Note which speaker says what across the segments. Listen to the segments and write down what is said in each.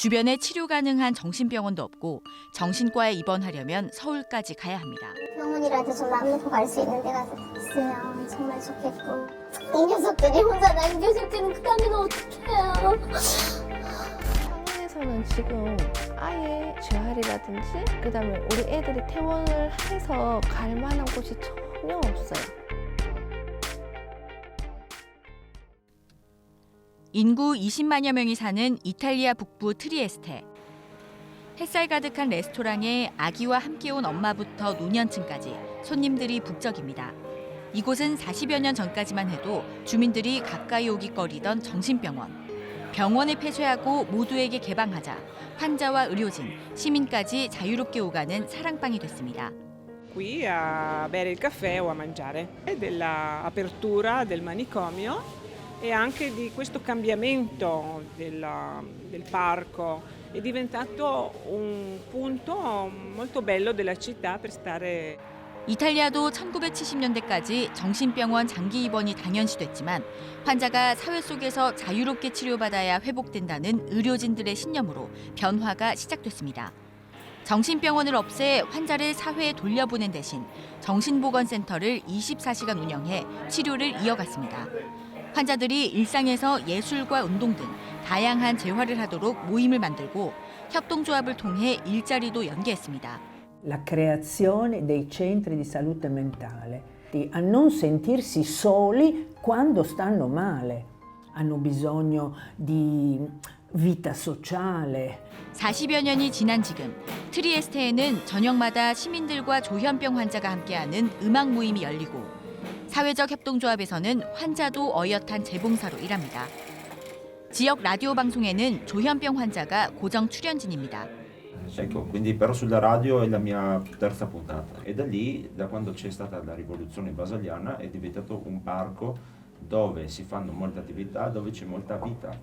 Speaker 1: 주변에 치료 가능한 정신병원도 없고 정신과에 입원하려면 서울까지 가야 합니다.
Speaker 2: 병원이라도 좀 맘 놓고 갈 수 있는 데가 있으면 정말 좋겠고, 이 녀석들이 혼자 남겨줄 때는 그다음에는 어떡해요.
Speaker 3: 병원에서는 지금 아예 재활이라든지 그다음에 우리 애들이 퇴원을 해서 갈 만한 곳이 전혀 없어요.
Speaker 1: 인구 20만여 명이 사는 이탈리아 북부 트리에스테. 햇살 가득한 레스토랑에 아기와 함께 온 엄마부터 노년층까지 손님들이 북적입니다. 이곳은 40여 년 전까지만 해도 주민들이 가까이 오기거리던 정신병원. 병원을 폐쇄하고 모두에게 개방하자 환자와 의료진, 시민까지 자유롭게 오가는 사랑방이 됐습니다.
Speaker 4: Qui a bere il caffè o a mangiare, e della apertura del manicomio e anche di questo cambiamento del parco. È diventato un punto molto bello della città per stare.
Speaker 1: 이탈리아도 1970년대까지 정신병원 장기 입원이 당연시됐지만 환자가 사회 속에서 자유롭게 치료받아야 회복된다는 의료진들의 신념으로 변화가 시작됐습니다. 정신병원을 없애 환자를 사회에 돌려보낸 대신 정신보건센터를 24시간 운영해 치료를 이어갔습니다. 환자들이 일상에서 예술과 운동 등 다양한 재활을 하도록 모임을 만들고 협동조합을 통해 일자리도 연계했습니다.
Speaker 5: La creazione dei centri di salute mentale, a non sentirsi soli quando stanno male, hanno bisogno di vita sociale.
Speaker 1: 40여 년이 지난 지금 트리에스테에는 저녁마다 시민들과 조현병 환자가 함께하는 음악 모임이 열리고 사회적 협동조합에서는 환자도 어엿한 재봉사로 일합니다. 지역 라디오 방송에는 조현병 환자가 고정 출연진입니다.
Speaker 6: Ecco, quindi però sulla radio è la mia terza puntata e da lì, da quando c'è stata la rivoluzione basaliana, è diventato un parco dove si fanno molte attività, dove c'è molta vita.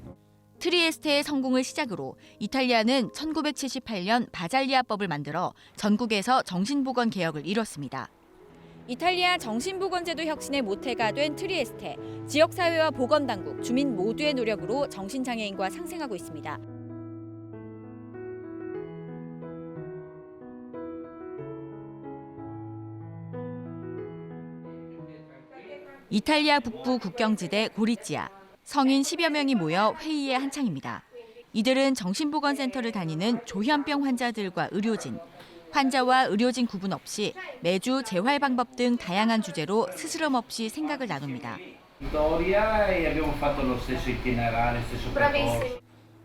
Speaker 1: 트리에스테의 성공을 시작으로 이탈리아는 1978년 바잘리아법을 만들어 전국에서 정신보건 개혁을 이뤘습니다. 이탈리아 정신보건제도 혁신의 모태가 된 트리에스테, 지역사회와 보건당국, 주민 모두의 노력으로 정신장애인과 상생하고 있습니다. 이탈리아 북부 국경지대 고리찌아. 성인 10여 명이 모여 회의에 한창입니다. 이들은 정신보건센터를 다니는 조현병 환자들과 의료진, 환자와 의료진 구분 없이 매주 재활 방법 등 다양한 주제로 스스럼 없이 생각을 나눕니다.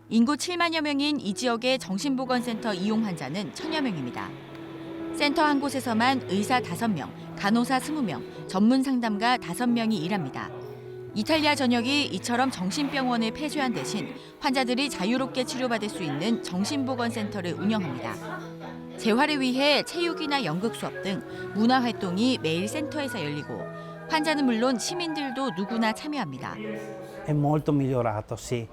Speaker 1: 인구 7만여 명인 이 지역의 정신보건센터 이용 환자는 1000여 명입니다. 센터 한 곳에서만 의사 5명, 간호사 20명, 전문 상담가 5명이 일합니다. 이탈리아 전역이 이처럼 정신병원을 폐쇄한 대신 환자들이 자유롭게 치료받을 수 있는 정신보건센터를 운영합니다. 재활을 위해 체육이나 연극 수업 등 문화활동이 매일 센터에서 열리고 환자는 물론 시민들도 누구나 참여합니다.
Speaker 7: È molto migliorato, sì.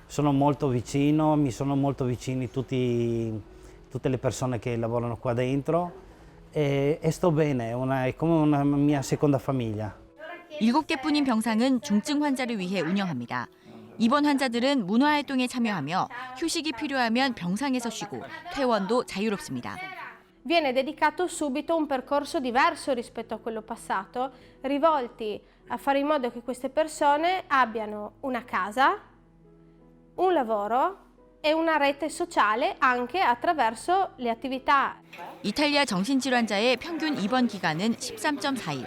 Speaker 7: Sono molto vicino, mi sono molto vicini tutte le persone che lavorano qua dentro e sto bene, è come una mia seconda famiglia.
Speaker 1: 7개뿐인 병상은 중증 환자를 위해 운영합니다. 입원 환자들은 문화활동에 참여하며 휴식이 필요하면 병상에서 쉬고 퇴원도 자유롭습니다.
Speaker 3: Viene dedicato subito un percorso diverso rispetto a quello passato, rivolti a fare in modo che queste persone abbiano una casa, un lavoro e una rete sociale anche attraverso le attività.
Speaker 1: 이탈리아 정신질환자의 평균 입원 기간은 13.4일,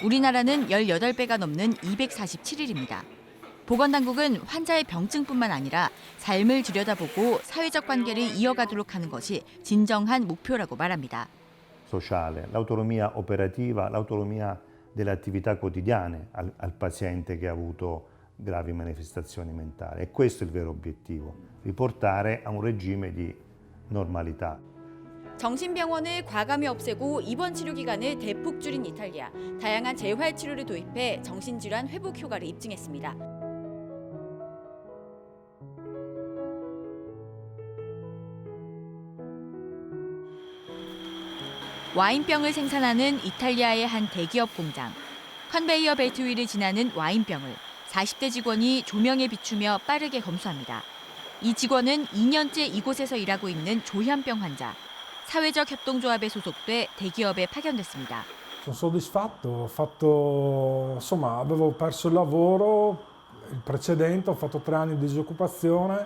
Speaker 1: 우리나라는 18배가 넘는 247일입니다. 보건당국은 환자의 병증뿐만 아니라 삶을 들여다보고 사회적 관계를 이어가도록 하는 것이 진정한 목표라고 말합니다.
Speaker 8: Sociale, l'autonomia operativa, l'autonomia delle attività quotidiane al paziente che ha avuto gravi manifestazioni mentali. E questo è il vero obiettivo, riportare a un regime di normalità.
Speaker 1: 정신병원을 과감히 없애고 입원 치료 기간을 대폭 줄인 이탈리아. 다양한 재활 치료를 도입해 정신질환 회복 효과를 입증했습니다. 와인병을 생산하는 이탈리아의 한 대기업 공장. 컨베이어 벨트 위를 지나는 와인병을 40대 직원이 조명에 비추며 빠르게 검수합니다. 이 직원은 2년째 이곳에서 일하고 있는 조현병 환자. 사회적 협동조합에 소속돼 대기업에 파견됐습니다.
Speaker 9: Sono soddisfatto, insomma, avevo perso il lavoro, il precedente, ho fatto 3 anni di disoccupazione,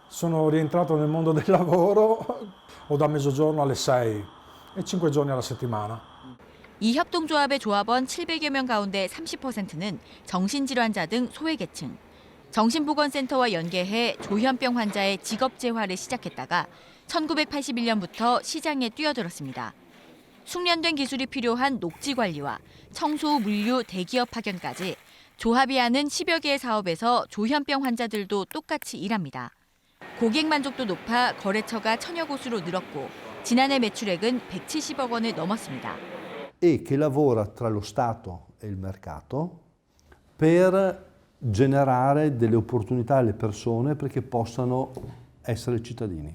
Speaker 9: sono rientrato nel mondo del lavoro, ho da mezzogiorno alle 6 e 5 giorni alla settimana.
Speaker 1: 이 협동조합의 조합원 700여 명 가운데 30%는 정신질환자 등 소외계층. 정신보건센터와 연계해 조현병 환자의 직업재활을 시작했다가 1981년부터 시장에 뛰어들었습니다. 숙련된 기술이 필요한 녹지 관리와 청소, 물류, 대기업 파견까지 조합이 하는 10여 개의 사업에서 조현병 환자들도 똑같이 일합니다. 고객 만족도 높아 거래처가 1000여 곳으로 늘었고 지난해 매출액은 170억 원을 넘었습니다.
Speaker 10: E che lavora tra lo Stato e il mercato per generare delle opportunità alle persone perché possano essere cittadini.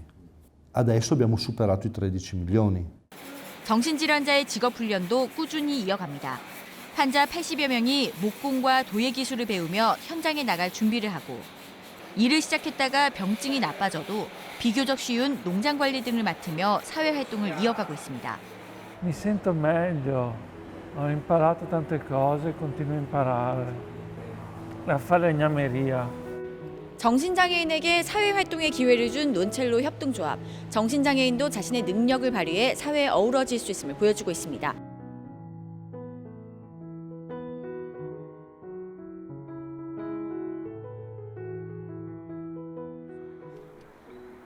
Speaker 10: Adesso abbiamo superato i 13 milioni.
Speaker 1: 정신질환자의 직업훈련도 꾸준히 이어갑니다. 환자 80여 명이 목공과 도예 기술을 배우며 현장에 나갈 준비를 하고 일을 시작했다가 병증이 나빠져도 비교적 쉬운 농장 관리 등을 맡으며 사회활동을 이어가고 있습니다.
Speaker 11: Mi sento meglio, ho imparato tante cose, continuo a imparare, a fare legnameria.
Speaker 1: 정신장애인에게 사회활동의 기회를 준 논첼로 협동조합. 정신장애인도 자신의 능력을 발휘해 사회에 어우러질 수 있음을 보여주고 있습니다.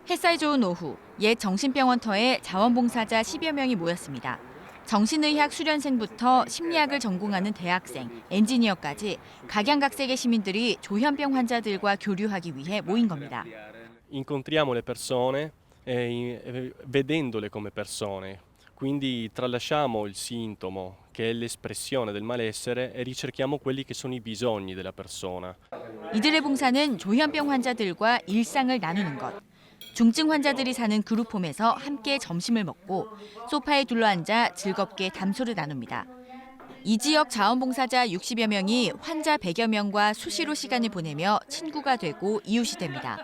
Speaker 1: 햇살 좋은 오후, 옛 정신병원터에 자원봉사자 10여 명이 모였습니다. 정신의학 수련생부터 심리학을 전공하는 대학생, 엔지니어까지 각양각색의 시민들이 조현병 환자들과 교류하기 위해 모인 겁니다.
Speaker 12: Incontriamo le persone vedendole come persone, quindi tralasciamo il sintomo che è l'espressione del malessere e ricerchiamo quelli che sono i bisogni della persona.
Speaker 1: 이들의 봉사는 조현병 환자들과 일상을 나누는 것. 중증 환자들이 사는 그룹홈에서 함께 점심을 먹고 소파에 둘러앉아 즐겁게 담소를 나눕니다. 이 지역 자원봉사자 60여 명이 환자 100여 명과 수시로 시간을 보내며 친구가 되고 이웃이 됩니다.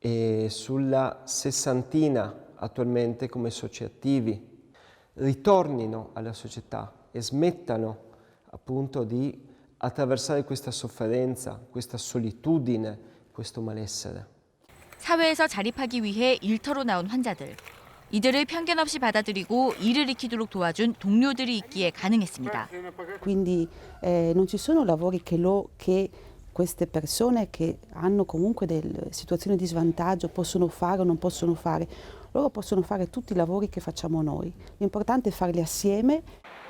Speaker 13: E sulla 60ina attualmente come soci attivi ritornino alla società e smettano appunto di attraversare questa sofferenza, questa solitudine, questo malessere.
Speaker 1: 사회에서 자립하기 위해 일터로 나온 환자들. 이들을 편견 없이 받아들이고 일을 익히도록 도와준 동료들이 있기에 가능했습니다.
Speaker 14: Quindi non ci sono lavori che queste persone che hanno comunque delle situazioni di svantaggio possono fare o non possono fare. Loro possono fare tutti i lavori che facciamo noi. L'importante è farli assieme.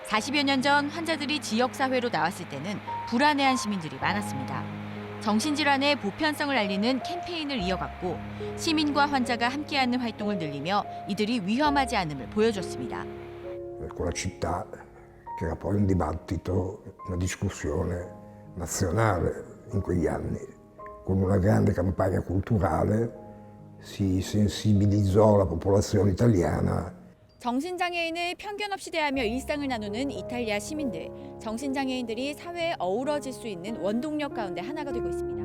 Speaker 1: 40여 년 전 환자들이 지역사회로 나왔을 때는 불안해한 시민들이 많았습니다. 정신질환의 보편성을 알리는 캠페인을 이어갔고 시민과 환자가 함께하는 활동을 늘리며 이들이 위험하지 않음을 보여줬습니다.
Speaker 15: Con la città, che era poi un dibattito, una discussione nazionale in quegli anni. Con una grande campagna culturale si sensibilizzò la popolazione italiana.
Speaker 1: 정신장애인을 편견 없이 대하며 일상을 나누는 이탈리아 시민들. 정신장애인들이 사회에 어우러질 수 있는 원동력 가운데 하나가 되고 있습니다.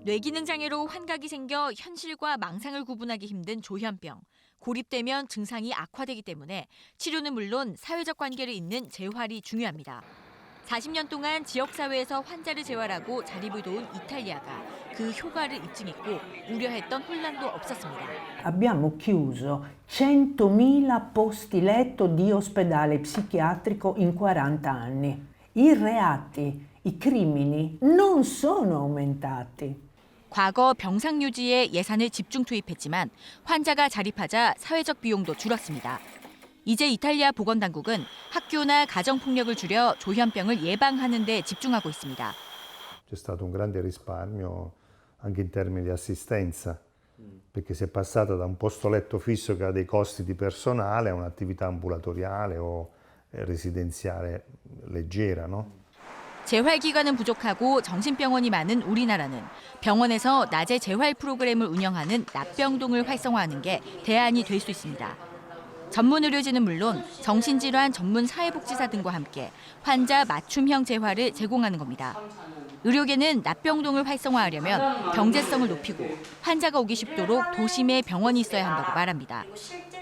Speaker 1: 뇌기능 장애로 환각이 생겨 현실과 망상을 구분하기 힘든 조현병. 고립되면 증상이 악화되기 때문에 치료는 물론 사회적 관계를 잇는 재활이 중요합니다. 40년 동안 지역사회에서 환자를 재활하고 자립을 도운 이탈리아가 그 효과를 입증했고 우려했던 혼란도 없었습니다.
Speaker 5: Abbiamo chiuso 100.000 posti letto di ospedale psichiatrico in 40 anni. I reati, i crimini non sono aumentati.
Speaker 1: 과거 병상 유지에 예산을 집중 투입했지만 환자가 자립하자 사회적 비용도 줄었습니다. 이제 이탈리아 보건당국은 학교나 가정폭력을 줄여 조현병을 예방하는 데 집중하고 있습니다.
Speaker 8: C'è stato un grande risparmio anche in termini di assistenza, perché si è passata da un posto letto fisso che ha dei costi di personale a un'attività ambulatoriale o residenziale leggera, no?
Speaker 1: 재활기관은 부족하고 정신병원이 많은 우리나라는 병원에서 낮에 재활 프로그램을 운영하는 납병동을 활성화하는 게 대안이 될 수 있습니다. 전문 의료진은 물론 정신질환 전문 사회복지사 등과 함께 환자 맞춤형 재활을 제공하는 겁니다. 의료계는 납병동을 활성화하려면 경제성을 높이고 환자가 오기 쉽도록 도심에 병원이 있어야 한다고 말합니다.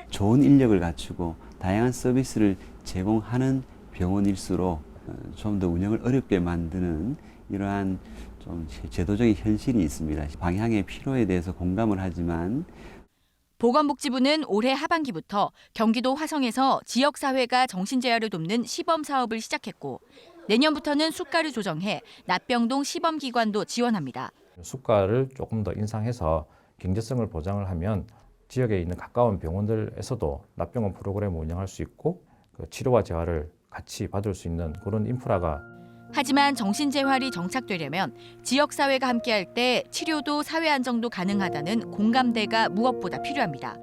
Speaker 16: 좋은 인력을 갖추고 다양한 서비스를 제공하는 병원일수록 좀 더 운영을 어렵게 만드는 이러한 좀 제도적인 현실이 있습니다. 방향의 필요에 대해서 공감을 하지만
Speaker 1: 보건복지부는 올해 하반기부터 경기도 화성에서 지역사회가 정신재활을 돕는 시범 사업을 시작했고 내년부터는 수가를 조정해 납병동 시범기관도 지원합니다.
Speaker 17: 수가를 조금 더 인상해서 경제성을 보장을 하면 지역에 있는 가까운 병원들에서도 납병원 프로그램을 운영할 수 있고 그 치료와 재활을 같이 받을 수 있는 그런 인프라가.
Speaker 1: 하지만 정신재활이 정착되려면 지역사회가 함께할 때 치료도 사회 안정도 가능하다는 공감대가 무엇보다 필요합니다.